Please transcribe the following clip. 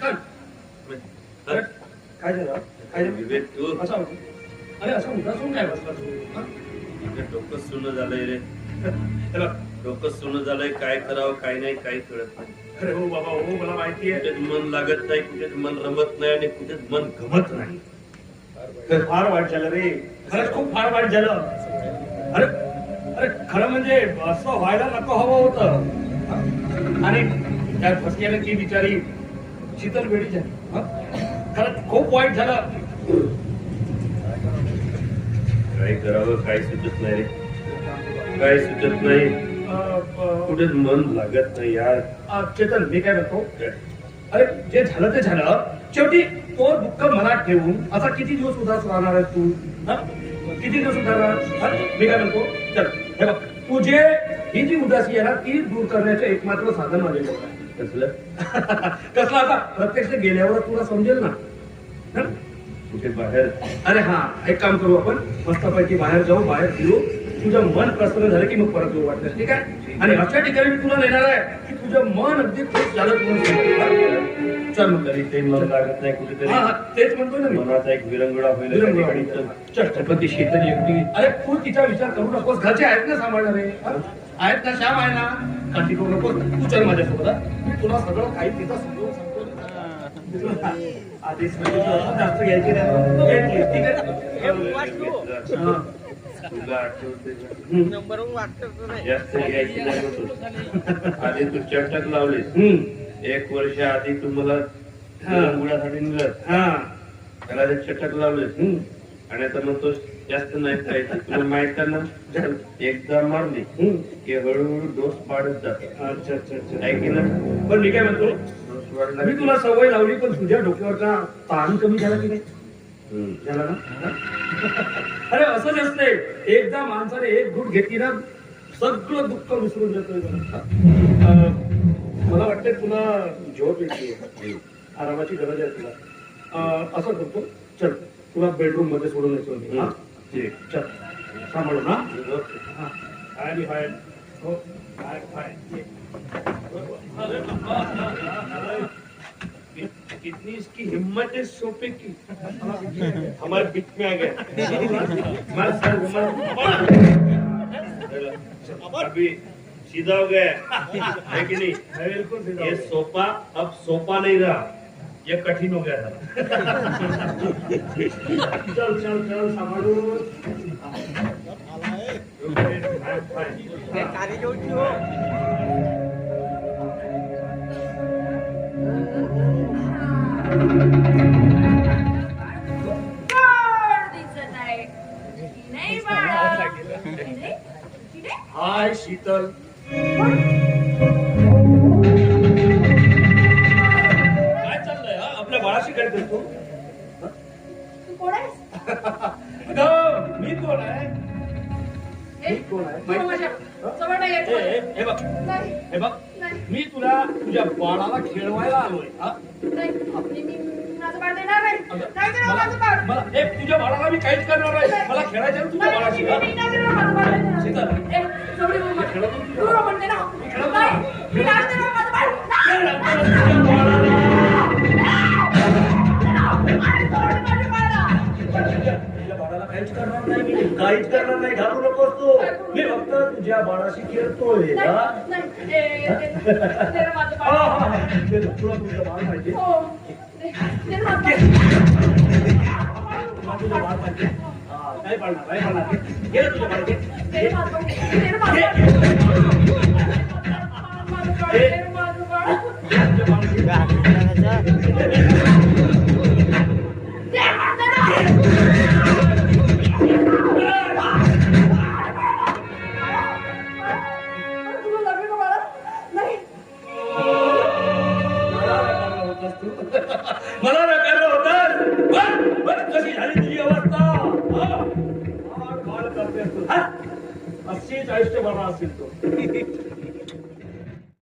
चेतन काय झालं काय विवेक तू असा अरे असा उदासून काय बसला तू डोकं सुन्न झालंय रे डोकं सुन्न झालंय काय करावं काय नाही काही कळत नाही. अरे हो बाबा हो मला माहिती आहे कुठेच मन लागत नाही कुठेच मन रमत नाही आणि कुठेच मन गमत नाही. फार वाईट झालं रे खरंच खूप फार वाईट झालं. अरे अरे खरं म्हणजे असं व्हायला नको हवं होतं आणि त्यात फसलेली ती बिचारी शीतल वेळी झाली. खरंच खूप वाईट झालं. काय करावं काय सुचत नाही रे काय सुचत नाही कुठेच मन लागत नाही यार. चेतन मी काय म्हणतो अरे जे झालं ते झालं शेवटी तो दुःख मनात ठेवून असा किती दिवस उदास राहणार आहे तू किती दिवस उदास मी काय म्हणतो चल हे बघ तुझे ही जी उदासी आहे ना ती दूर करण्याचं एकमात्र साधन माझ्याकडे आहे. कसलं आता प्रत्यक्ष गेल्यावर तुला समजेल ना कुठे बाहेर. अरे हा एक काम करू आपण मस्तपैकी बाहेर जाऊ बाहेर फिरू तुझं मन प्रसन्न झालं की मग परत येऊ वाटलं ठीक आहे. आणि अशा ठिकाणी मी तुला नेणार आहे की तुझं मन अगदी खूप झालं तुला चल मग तरी ते मन लागत नाही कुठेतरी तेच म्हणतो ना मनाचा एक विरंगुळा होईल. पण ती शेतकरी एकटी अरे तू तिचा विचार करू नकोस घरचे आहेत ना सांभाळणारे आहेत ना श्याम आहे ना काळजी करू नकोस तू चल माझ्यासोबत मी तुला सगळं काही तिथं समजून सांगतो. आधीच जास्त घ्यायची नाही ठीक आहे. तुला आठवते जास्त घ्यायची नाही होतो आधी तू चटक लावलीस. 1 वर्ष आधी तू मला विरंगुळ्यासाठी निघत त्याला ते चटक लावलीस आणि आता मग तो जास्त नाही खायचं. तुला माहित आहे ना एकदा मारली की हळूहळू डोस वाढत जात. अच्छा अच्छा अच्छा आहे की ना. पण मी काय म्हणतो डोस वाढला मी तुला सवय लावली पण तुझ्या डोक्यावरचा ताण कमी झाला की नाही झाला ना. अरे असंच असते एकदा माणसाने एक घूट घेतली ना सगळं दुःख विसरून जातोय. मला वाटतंय तुला झोप येते आरामाची गरज आहे तुला. असं करतो चल तुला बेडरूम मध्ये सोडून येतो. चल सांभाळू ना आणि बाहेर हो कितनी इसकी हिम्मत है सोफे की हमारे बीच में आ गया अभी सीधा हो गया है कि नहीं. बिल्कुल ये सोफा अब सोफा नहीं रहा ये कठिन हो गया था. चल चल चल सांभाळू हाय शीतल काय चाललंय आपल्या बाळाशी काय करतो. मी कोण आहे हे बघ मी तुला तुझ्या बाळाला खेळवायला आलोय. मला तुझ्या बाळाला मी काहीच करणार आहे. मला खेळायचं तुझ्या बाळाशी काहीच करणार नाही घालू नकोस तू. मी फक्त तुझ्या बाळाशी खेळतोय. तुला तुझं बाळ पाहिजे नाही पाळणार नाही पाळणार घे तुझ्या मला नकार होत कशी झाली तुझी अवस्था. अशीच आयुष्य बरा असेल